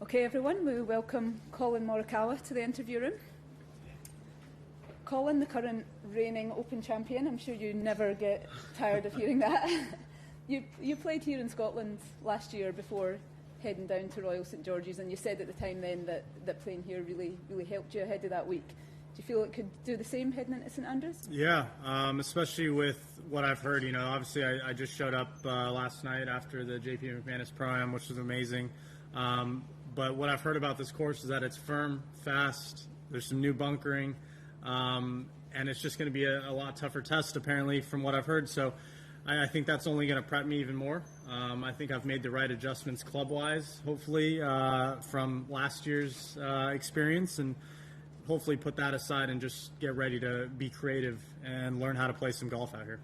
Okay, everyone, we welcome Colin Morikawa to the interview room. Colin, the current reigning Open champion, I'm sure you never get tired of hearing that. You played here in Scotland last year before heading down to Royal St George's, and you said at the time then that playing here really helped you ahead of that week. Do you feel it could do the same heading into St Andrews? Yeah, especially with what I've heard. You know, obviously I just showed up last night after the JP McManus Pro-Am, which was amazing. But what I've heard about this course is that it's firm, fast, there's some new bunkering, and it's just going to be a lot tougher test, apparently, from what I've heard. So I think that's only going to prep me even more. I think I've made the right adjustments club-wise, hopefully, from last year's experience, and hopefully put that aside and just get ready to be creative and learn how to play some golf out here.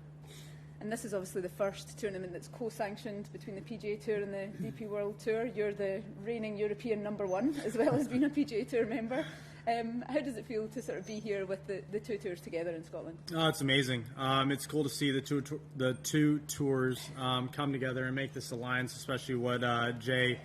And this is obviously the first tournament that's co-sanctioned between the PGA Tour and the DP World Tour. You're the reigning European #1, as well as being a PGA Tour member. How does it feel to sort of be here with the two tours together in Scotland? Oh, it's amazing. It's cool to see the two tours come together and make this alliance, especially what Jay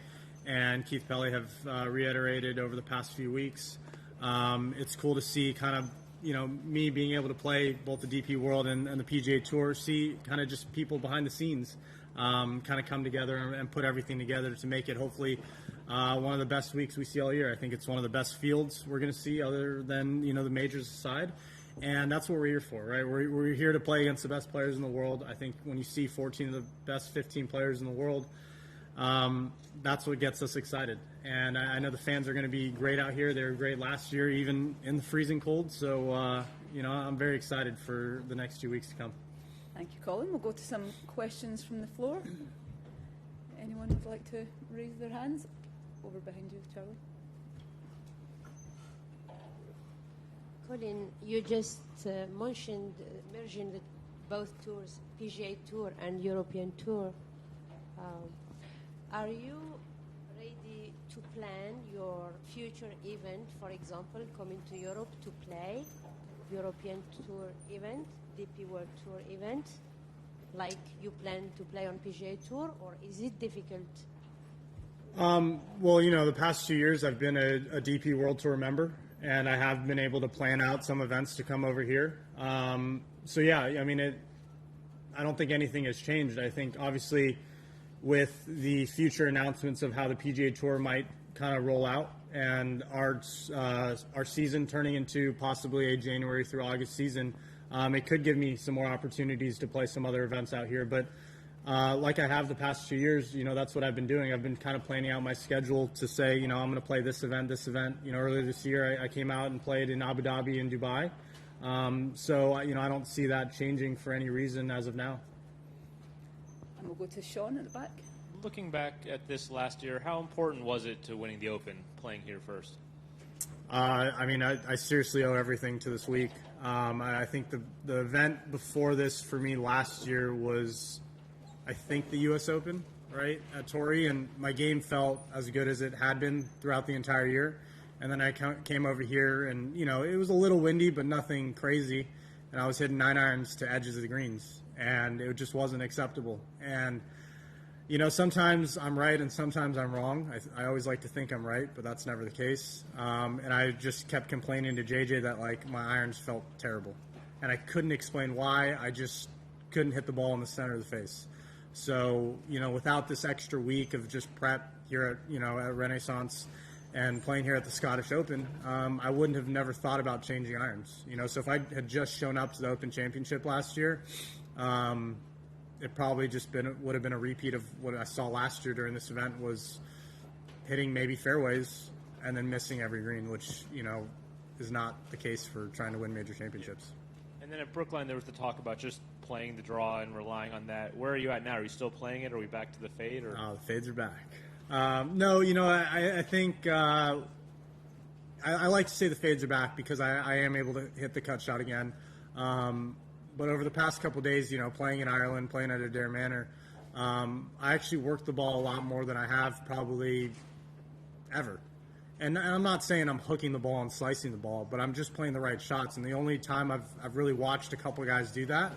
and Keith Pelley have reiterated over the past few weeks. It's cool to see kind of, you know, me being able to play both the DP World and the PGA Tour, see kind of just people behind the scenes kind of come together and put everything together to make it hopefully one of the best weeks we see all year. I think it's one of the best fields we're going to see other than, you know, the majors aside. And that's what we're here for, right? We're here to play against the best players in the world. I think when you see 14 of the best 15 players in the world, that's what gets us excited. And I know the fans are going to be great out here. They were great last year, even in the freezing cold. So, you know, I'm very excited for the next 2 weeks to come. Thank you, Colin. We'll go to some questions from the floor. Anyone would like to raise their hands? Over behind you, Charlie. Colin, you just mentioned merging both tours, PGA Tour and European Tour. Are you ready to plan your future event, for example, coming to Europe to play European Tour event, DP World Tour event, like you plan to play on PGA Tour, or is it difficult? Well, you know, the past 2 years I've been a DP World Tour member, and I have been able to plan out some events to come over here. So, yeah, I mean, I don't think anything has changed. I think, obviously, with the future announcements of how the PGA Tour might kind of roll out and our season turning into possibly a January through August season, it could give me some more opportunities to play some other events out here. But like I have the past 2 years, you know, that's what I've been doing. I've been kind of planning out my schedule to say, you know, I'm going to play this event. You know, earlier this year I came out and played in Abu Dhabi and Dubai. So, you know, I don't see that changing for any reason as of now. And we'll go to Sean at the back. Looking back at this last year, how important was it to winning the Open, playing here first? I mean, I seriously owe everything to this week. I think the event before this for me last year was, I think, the U.S. Open, right, at Torrey, and my game felt as good as it had been throughout the entire year. And then I came over here, and, you know, it was a little windy, but nothing crazy, and I was hitting 9 irons to edges of the greens, and it just wasn't acceptable. And, you know, sometimes I'm right and sometimes I'm wrong. I always like to think I'm right, but that's never the case. And I just kept complaining to JJ that, like, my irons felt terrible. And I couldn't explain why. I just couldn't hit the ball in the center of the face. So, you know, without this extra week of just prep here at, you know, at Renaissance and playing here at the Scottish Open, I wouldn't have never thought about changing irons. You know, so if I had just shown up to the Open Championship last year, it probably just would have been a repeat of what I saw last year during this event, was hitting maybe fairways and then missing every green, which, you know, is not the case for trying to win major championships. And then at Brookline, there was the talk about just playing the draw and relying on that. Where are you at now? Are you still playing it? Are we back to the fade? Or? The fades are back. No, you know, I think I like to say the fades are back because I am able to hit the cut shot again. But over the past couple of days, you know, playing in Ireland, playing at Adair Manor, I actually worked the ball a lot more than I have probably ever. And I'm not saying I'm hooking the ball and slicing the ball, but I'm just playing the right shots. And the only time I've really watched a couple of guys do that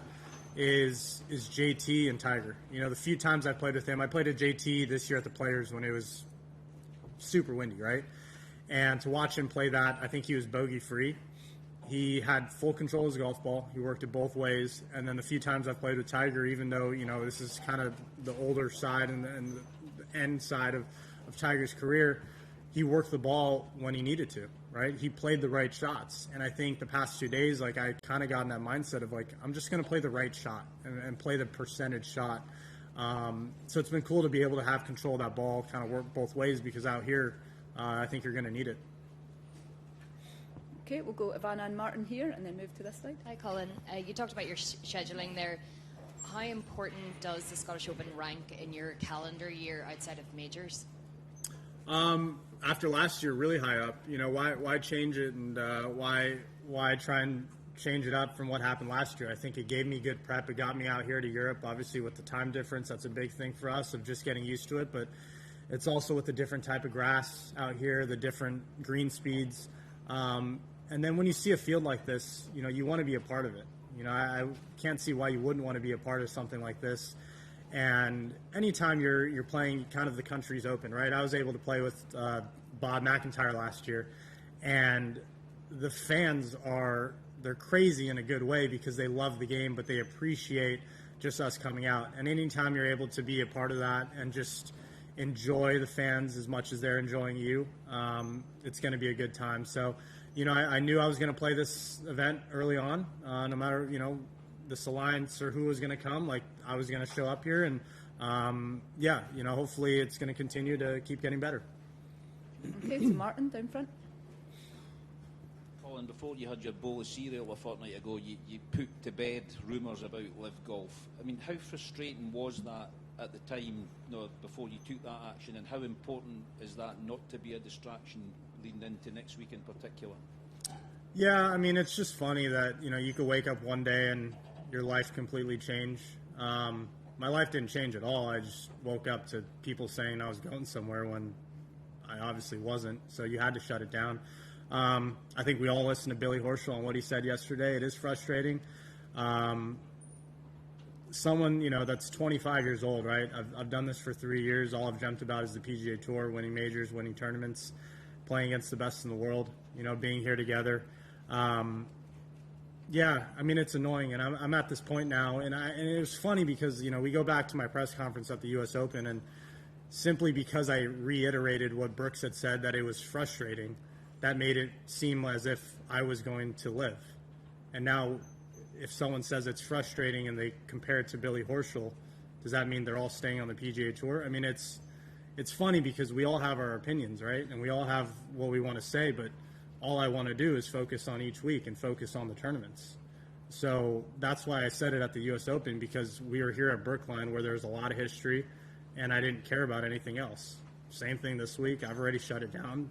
is JT and Tiger. You know, the few times I played with him, I played at JT this year at the Players when it was super windy, right? And to watch him play that, I think he was bogey free. He had full control of his golf ball. He worked it both ways. And then the few times I've played with Tiger, even though, this is kind of the older side and the end side of Tiger's career, he worked the ball when he needed to, right? He played the right shots. And I think the past 2 days, I kind of got in that mindset of I'm just going to play the right shot and play the percentage shot. So it's been cool to be able to have control of that ball, kind of work both ways, because out here, I think you're going to need it. Okay, we'll go Ivana and Martin here and then move to this side. Hi, Colin. You talked about your scheduling there. How important does the Scottish Open rank in your calendar year outside of majors? After last year, really high up. Why change it, and why try and change it up from what happened last year? I think it gave me good prep. It got me out here to Europe. Obviously, with the time difference, that's a big thing for us of just getting used to it. But it's also with the different type of grass out here, the different green speeds. And then when you see a field like this, you want to be a part of it. I can't see why you wouldn't want to be a part of something like this. And anytime you're playing kind of the country's open, right? I was able to play with Bob McIntyre last year, and the fans they're crazy in a good way because they love the game, but they appreciate just us coming out. And anytime you're able to be a part of that and just enjoy the fans as much as they're enjoying you, it's going to be a good time. So, I knew I was going to play this event early on, no matter, this alliance or who was going to come. I was going to show up here, and hopefully it's going to continue to keep getting better. Okay, so Martin down front. Colin, before you had your bowl of cereal a fortnight ago, you put to bed rumours about live golf. I mean, how frustrating was that at the time, before you took that action, and how important is that not to be a distraction leading into next week in particular? Yeah, I mean, it's just funny that, you could wake up one day and your life completely change. My life didn't change at all. I just woke up to people saying I was going somewhere when I obviously wasn't, so you had to shut it down. I think we all listened to Billy Horschel on what he said yesterday. It is frustrating. Someone, that's 25 years old, right? I've done this for 3 years. All I've dreamt about is the PGA Tour, winning majors, winning tournaments, playing against the best in the world, being here together. Yeah, I mean, it's annoying, and I'm at this point now, and it was funny because, we go back to my press conference at the U.S. Open, and simply because I reiterated what Brooks had said, that it was frustrating, that made it seem as if I was going to live. And now, if someone says it's frustrating and they compare it to Billy Horschel, does that mean they're all staying on the PGA Tour? I mean, it's funny because we all have our opinions, right? And we all have what we want to say, but all I want to do is focus on each week and focus on the tournaments. So that's why I said it at the U.S. Open, because we were here at Brookline where there's a lot of history, and I didn't care about anything else. Same thing this week. I've already shut it down.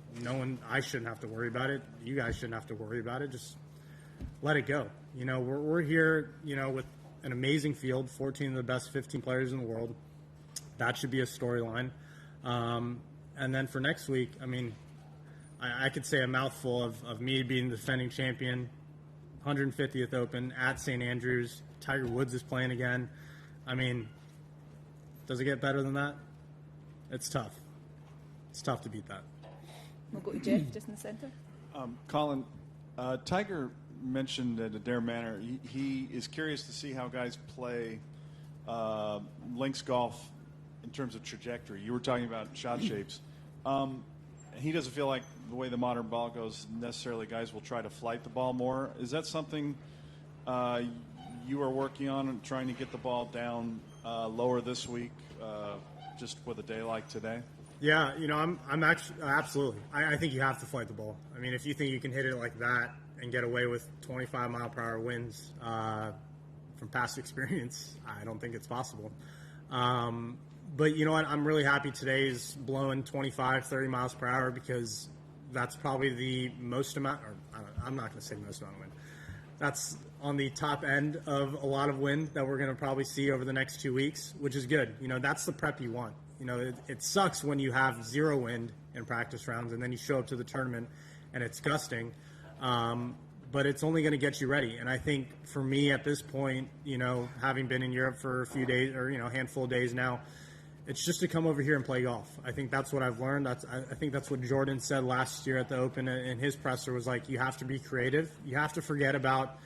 I shouldn't have to worry about it. You guys shouldn't have to worry about it. Just let it go. We're here, with an amazing field, 14 of the best 15 players in the world. That should be a storyline. And then for next week, I mean, I could say a mouthful of me being the defending champion, 150th Open at St. Andrews. Tiger Woods is playing again. I mean, does it get better than that? It's tough. It's tough to beat that. We'll go to Jeff, just in the centre. Colin, Tiger mentioned at Adair Manor, he is curious to see how guys play links golf in terms of trajectory. You were talking about shot shapes. He doesn't feel like the way the modern ball goes, necessarily guys will try to flight the ball more. Is that something you are working on and trying to get the ball down lower this week, just with a day like today? Yeah, I'm actually absolutely. I think you have to flight the ball. I mean, if you think you can hit it like that and get away with 25-mile-per-hour winds from past experience, I don't think it's possible. But you know what? I'm really happy today's blowing 25, 30 miles per hour, because that's probably the most amount, or I'm not going to say most amount of wind. That's on the top end of a lot of wind that we're going to probably see over the next 2 weeks, which is good. That's the prep you want. It sucks when you have zero wind in practice rounds and then you show up to the tournament and it's gusting. But it's only going to get you ready. And I think for me at this point, having been in Europe for a few days or, a handful of days now, it's just to come over here and play golf. I think that's what I've learned. I think that's what Jordan said last year at the Open in his presser was like, you have to be creative. You have to forget about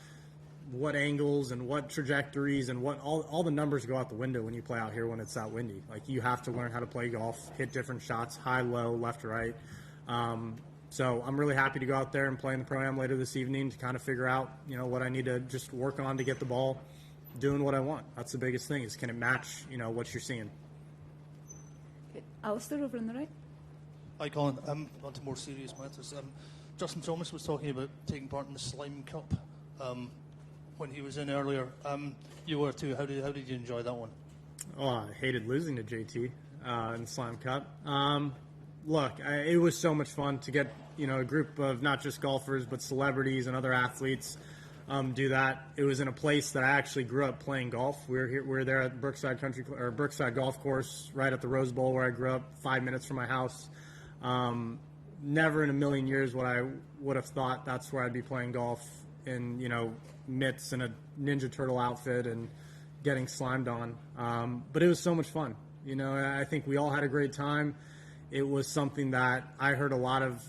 what angles and what trajectories and what all the numbers go out the window when you play out here when it's that windy. Like, you have to learn how to play golf, hit different shots, high, low, left, right. So I'm really happy to go out there and play in the Pro-Am later this evening to kind of figure out, what I need to just work on to get the ball doing what I want. That's the biggest thing is, can it match, what you're seeing? Okay. Alistair over on the right. Hi, Colin. On to more serious matters. Justin Thomas was talking about taking part in the Slime Cup when he was in earlier. You were too. How did you enjoy that one? Oh, I hated losing to JT in the Slime Cup. Look, it was so much fun to get a group of not just golfers but celebrities and other athletes do that. It was in a place that I actually grew up playing golf. We were there at Brookside Brookside Golf Course, right at the Rose Bowl where I grew up, 5 minutes from my house. Never in a million years would have thought that's where I'd be playing golf in mitts and a Ninja Turtle outfit and getting slimed on. But it was so much fun. I think we all had a great time. It was something that I heard a lot of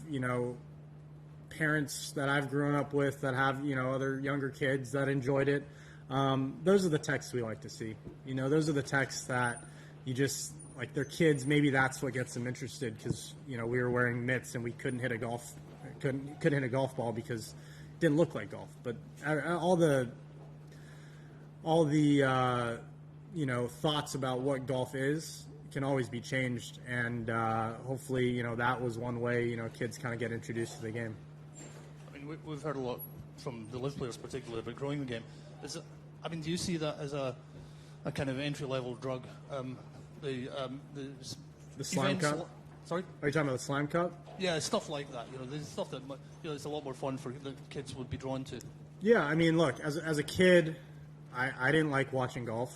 parents that I've grown up with that have other younger kids that enjoyed it. Those are the texts we like to see. Those are the texts that you just like their kids. Maybe that's what gets them interested because we were wearing mitts and we couldn't hit a golf ball because it didn't look like golf. But all the thoughts about what golf is can always be changed, and hopefully that was one way kids kind of get introduced to the game. I mean, we've heard a lot from the live players, particularly about growing the game. Do you see that as a kind of entry-level drug? The Slime Cup? Sorry? Are you talking about the Slime Cup? Yeah, stuff like that. There's stuff that it's a lot more fun for the kids would be drawn to. Yeah, I mean, look, as a kid, I didn't like watching golf.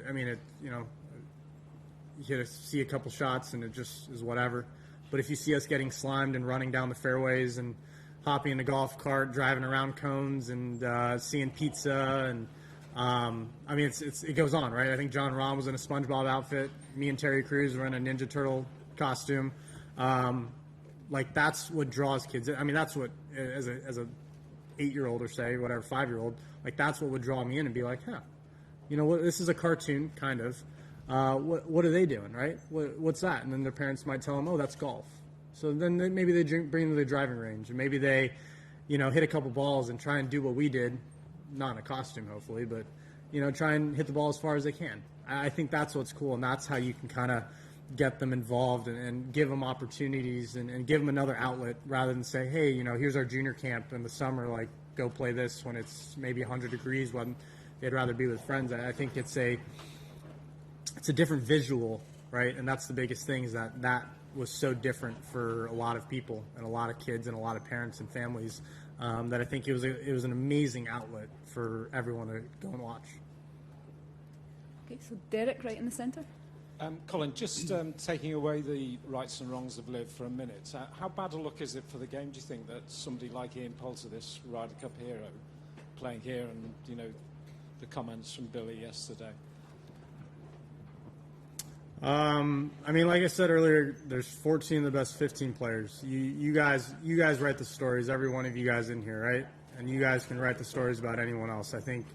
I mean, you get to see a couple shots and it just is whatever. But if you see us getting slimed and running down the fairways and hopping in a golf cart, driving around cones and seeing pizza and I mean, it goes on, right? I think John Rahm was in a SpongeBob outfit. Me and Terry Crews were in a Ninja Turtle costume. Like, that's what draws kids. I mean, that's what, as a 8-year-old or say, whatever, 5-year-old, like, that's what would draw me in and be like, what, this is a cartoon, kind of. What are they doing, right? What's that? And then their parents might tell them, oh, that's golf. So then maybe they bring them to the driving range, and maybe they, hit a couple balls and try and do what we did, not in a costume, hopefully, but, try and hit the ball as far as they can. I think that's what's cool, and that's how you can kind of get them involved and give them opportunities and give them another outlet rather than say, hey, here's our junior camp in the summer, like, go play this when it's maybe 100 degrees when they'd rather be with friends. I think it's a different visual, right? And that's the biggest thing is that was so different for a lot of people and a lot of kids and a lot of parents and families that I think it was an amazing outlet for everyone to go and watch. Okay, so Derek right in the centre. Colin, just taking away the rights and wrongs of live for a minute, how bad a look is it for the game, do you think, that somebody like Ian Poulter, this Ryder Cup hero, playing here and, the comments from Billy yesterday? I mean, like I said earlier, there's 14 of the best 15 players. You guys write the stories, every one of you guys in here, right? And you guys can write the stories about anyone else. I think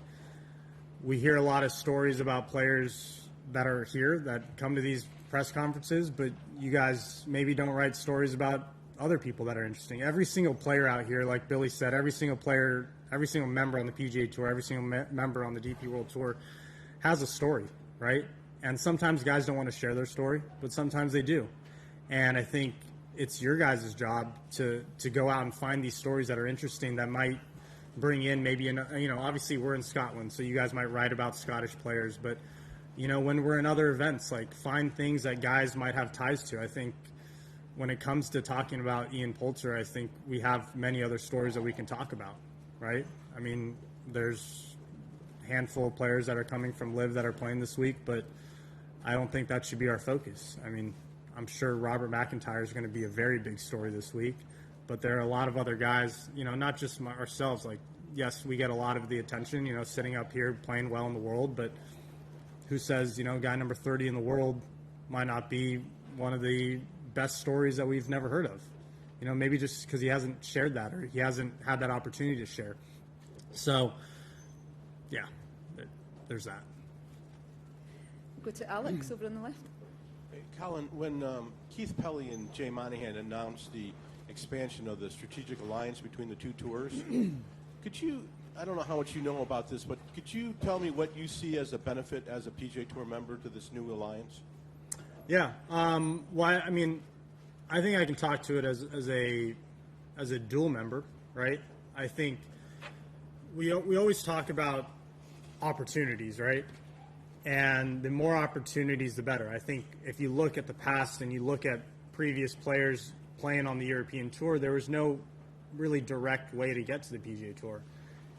we hear a lot of stories about players that are here that come to these press conferences, but you guys maybe don't write stories about other people that are interesting. Every single player out here, like Billy said, every single player, every single member on the PGA Tour, every single member on the DP World Tour has a story, right? And sometimes guys don't want to share their story, but sometimes they do. And I think it's your guys' job to go out and find these stories that are interesting that might bring in maybe, obviously we're in Scotland, so you guys might write about Scottish players, but, when we're in other events, like find things that guys might have ties to. I think when it comes to talking about Ian Poulter, I think we have many other stories that we can talk about, right? I mean, there's a handful of players that are coming from LIV that are playing this week, but I don't think that should be our focus. I mean, I'm sure Robert McIntyre is going to be a very big story this week, but there are a lot of other guys, not just ourselves. Like, yes, we get a lot of the attention, sitting up here playing well in the world, but who says, guy number 30 in the world might not be one of the best stories that we've never heard of. Maybe just because he hasn't shared that or he hasn't had that opportunity to share. So, yeah, there's that. Go to Alex over on the left. Hey, Colin, when Keith Pelley and Jay Monahan announced the expansion of the strategic alliance between the two tours, could you, I don't know how much you know about this, but could you tell me what you see as a benefit as a PGA Tour member to this new alliance? Yeah. Well, I mean, I think I can talk to it as a dual member, right? I think we always talk about opportunities, right? And the more opportunities, the better. I think if you look at the past and you look at previous players playing on the European Tour, there was no really direct way to get to the PGA Tour.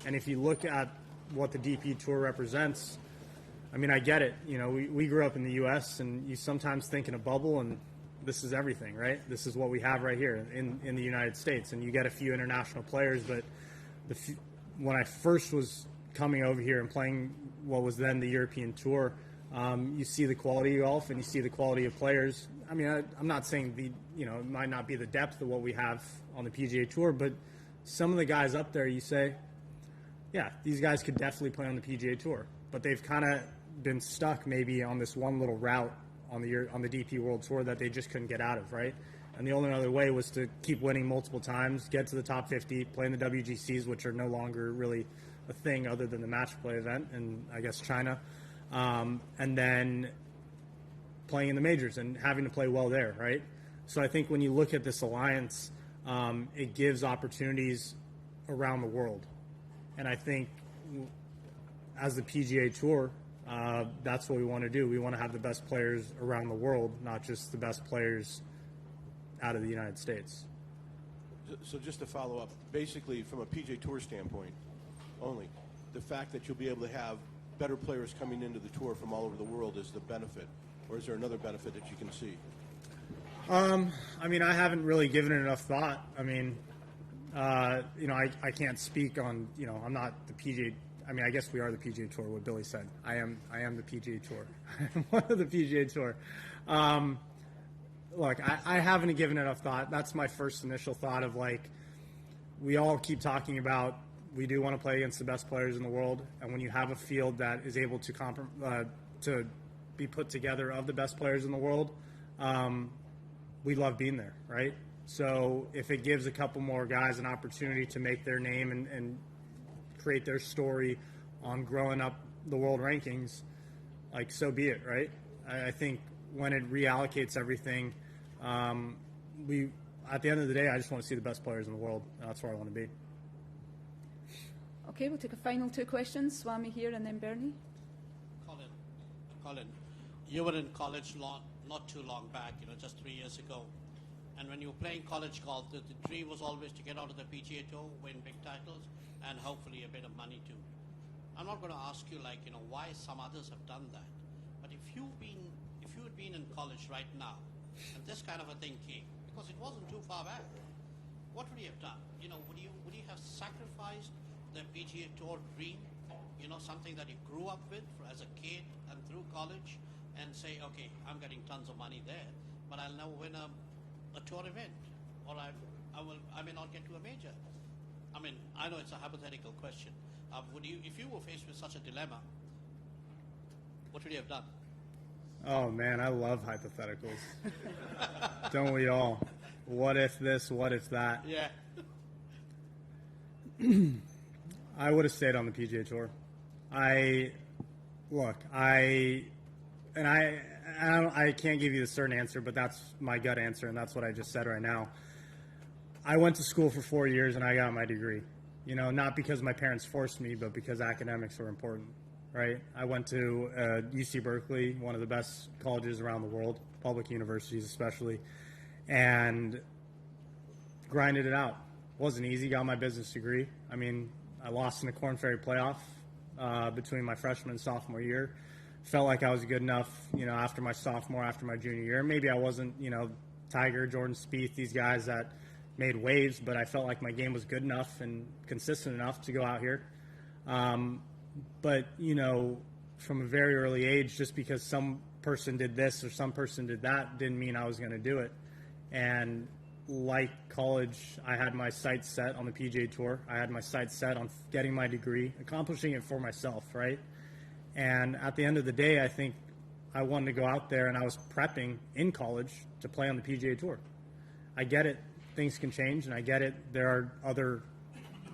And if you look at what the DP Tour represents, I mean, I get it. We grew up in the U.S. and you sometimes think in a bubble, and this is everything, right? This is what we have right here in the United States. And you get a few international players, but when I first was coming over here and playing what was then the European Tour, you see the quality of golf and you see the quality of players. I mean, I'm not saying it might not be the depth of what we have on the PGA Tour, but some of the guys up there, you say, yeah, these guys could definitely play on the PGA Tour, but they've kind of been stuck maybe on this one little route on the DP World Tour that they just couldn't get out of, right? And the only other way was to keep winning multiple times, get to the top 50, play in the WGCs, which are no longer really a thing other than the match play event in, I guess, China, and then playing in the majors and having to play well there, right? So I think when you look at this alliance, it gives opportunities around the world. And I think as the PGA Tour, that's what we want to do. We want to have the best players around the world, not just the best players out of the United States. So just to follow up, basically from a PGA Tour standpoint only, the fact that you'll be able to have better players coming into the tour from all over the world is the benefit, or is there another benefit that you can see? I mean, I haven't really given it enough thought. I mean, I can't speak on, I'm not the PGA. I mean, I guess we are the PGA Tour, what Billy said. I am the PGA Tour. I'm one of the PGA Tour. Look, I haven't given enough thought. That's my first initial thought of, like, we all keep talking about we do want to play against the best players in the world, and when you have a field that is able to be put together of the best players in the world, we love being there, right? So if it gives a couple more guys an opportunity to make their name and create their story on growing up the world rankings, like, so be it, right? I think when it reallocates everything, at the end of the day, I just want to see the best players in the world, and that's where I want to be. Okay, we'll take a final two questions. Swami here and then Bernie. Colin, you were in college not too long back, just 3 years ago. And when you were playing college golf, the dream was always to get out of the PGA Tour, win big titles, and hopefully a bit of money too. I'm not going to ask you, why some others have done that. But if you had been in college right now, and this kind of a thing came, because it wasn't too far back, what would you have done? Would you have sacrificed the PGA Tour dream, something that you grew up with as a kid and through college, and say, okay, I'm getting tons of money there, but I'll now win a tour event, or I may not get to a major. I mean, I know it's a hypothetical question. If you were faced with such a dilemma, what would you have done? Oh man, I love hypotheticals. Don't we all? What if this? What if that? Yeah. I would have stayed on the PGA Tour. I can't give you the certain answer, but that's my gut answer, and that's what I just said right now. I went to school for 4 years, and I got my degree. Not because my parents forced me, but because academics were important, right? I went to UC Berkeley, one of the best colleges around the world, public universities especially, and grinded it out. Wasn't easy, got my business degree. I mean, I lost in the Korn Ferry playoff between my freshman and sophomore year. Felt like I was good enough, after my sophomore, after my junior year. Maybe I wasn't, Tiger, Jordan Spieth, these guys that made waves, but I felt like my game was good enough and consistent enough to go out here. But, from a very early age, just because some person did this or some person did that didn't mean I was going to do it. And like college, I had my sights set on the PGA Tour. I had my sights set on getting my degree, accomplishing it for myself, right? And at the end of the day, I think I wanted to go out there, and I was prepping in college to play on the PGA Tour. I get it. Things can change, and I get it. There are other,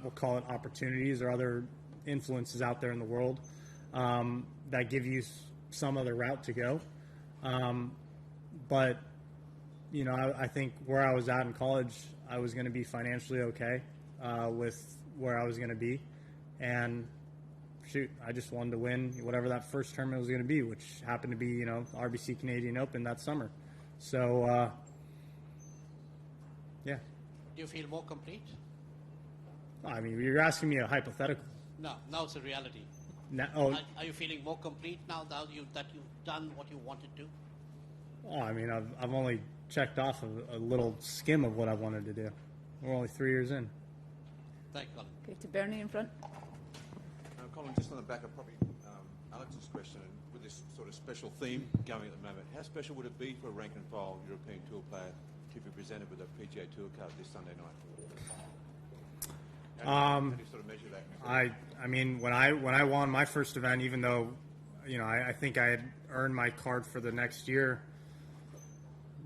we'll call it opportunities or other influences out there in the world that give you some other route to go. But, you know, I think where I was at in college, I was going to be financially okay with where I was going to be. And, shoot, I just wanted to win whatever that first tournament was going to be, which happened to be, you know, RBC Canadian Open that summer. So, yeah. Do you feel more complete? I mean, you're asking me a hypothetical. No, now it's a reality. Now, Are you feeling more complete now that you've done what you wanted to? Oh, I mean, I've only checked off a little skim of what I wanted to do. We're only 3 years in. Thank you, Colin. Okay, to Bernie in front. Colin, just on the back of probably Alex's question, and with this sort of special theme going at the moment, how special would it be for a rank and file European Tour player to be presented with a PGA Tour card this Sunday night? How do you sort of measure that? I mean, when I won my first event, even though, you know, I think I had earned my card for the next year,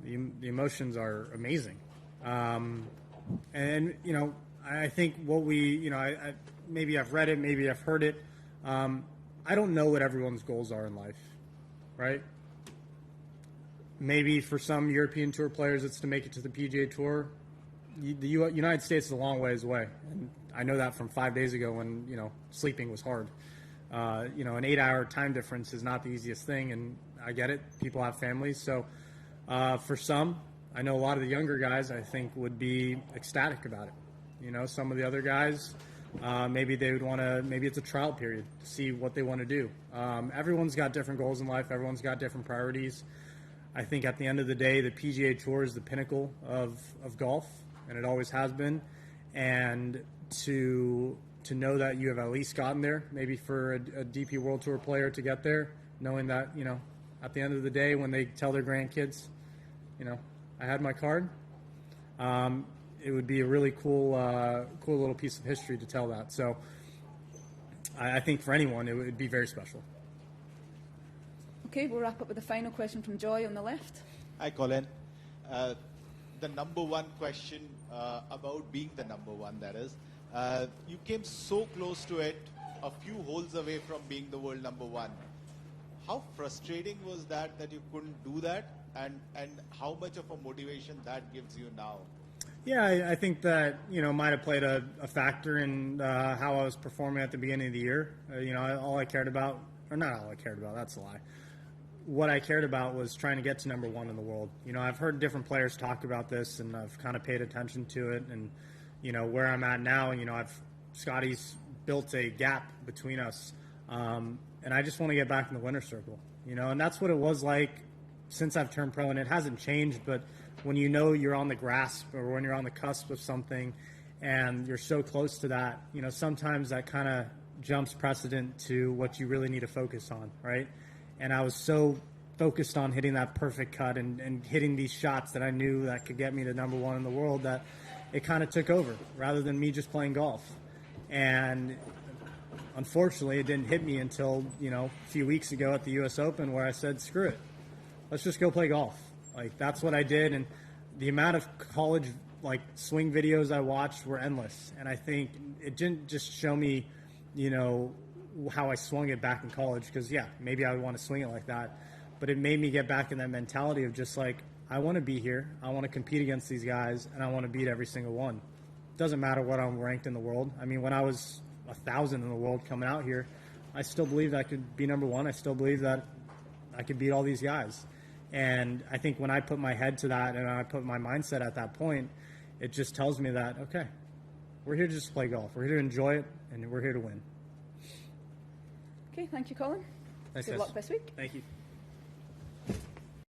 the emotions are amazing. And, you know, I think what we, you know, I maybe I've read it, maybe I've heard it. I don't know what everyone's goals are in life, right? Maybe for some European Tour players, it's to make it to the PGA Tour. The United States is a long ways away. And I know that from 5 days ago when, you know, sleeping was hard. You know, an 8-hour time difference is not the easiest thing, and I get it. People have families. So for some, I know a lot of the younger guys, I think, would be ecstatic about it. You know, some of the other guys, maybe they would want to, maybe it's a trial period to see what they want to do. Everyone's got different goals in life. Everyone's got different priorities. I think at the end of the day, the PGA Tour is the pinnacle of golf, and it always has been. And to know that you have at least gotten there, maybe for a DP World Tour player to get there, knowing that, you know, at the end of the day, when they tell their grandkids, you know, I had my card, it would be a really cool little piece of history to tell that. So I think for anyone, it would be very special. Okay, we'll wrap up with the final question from Joy on the left. Hi, Colin. The number one question about being the number one, that is, you came so close to it, a few holes away from being the world number one. How frustrating was that you couldn't do that, and how much of a motivation that gives you now? Yeah, I think that, you know, might have played a factor in how I was performing at the beginning of the year. You know, all I cared about, or not all I cared about, that's a lie. What I cared about was trying to get to number one in the world. You know, I've heard different players talk about this, and I've kind of paid attention to it. And, you know, where I'm at now, you know, Scotty's built a gap between us. And I just want to get back in the winner's circle, you know, and that's what it was like since I've turned pro, and it hasn't changed. But when you know you're on the grasp, or when you're on the cusp of something and you're so close to that, you know, sometimes that kind of jumps precedent to what you really need to focus on, right? And I was so focused on hitting that perfect cut and hitting these shots that I knew that could get me to number one in the world that it kind of took over rather than me just playing golf. And unfortunately, it didn't hit me until, you know, a few weeks ago at the U.S. Open, where I said, screw it. Let's just go play golf. Like, that's what I did. And the amount of college, like, swing videos I watched were endless. And I think it didn't just show me, you know, how I swung it back in college, because, yeah, maybe I would want to swing it like that. But it made me get back in that mentality of just like, I want to be here. I want to compete against these guys, and I want to beat every single one. Doesn't matter what I'm ranked in the world. I mean, when I was 1,000 in the world coming out here, I still believed I could be number one. I still believe that I could beat all these guys. And I think when I put my head to that and I put my mindset at that point, it just tells me that, okay, we're here to just play golf. We're here to enjoy it, and we're here to win. Okay, thank you, Colin. Thanks, Good guys. luck this week. Thank you.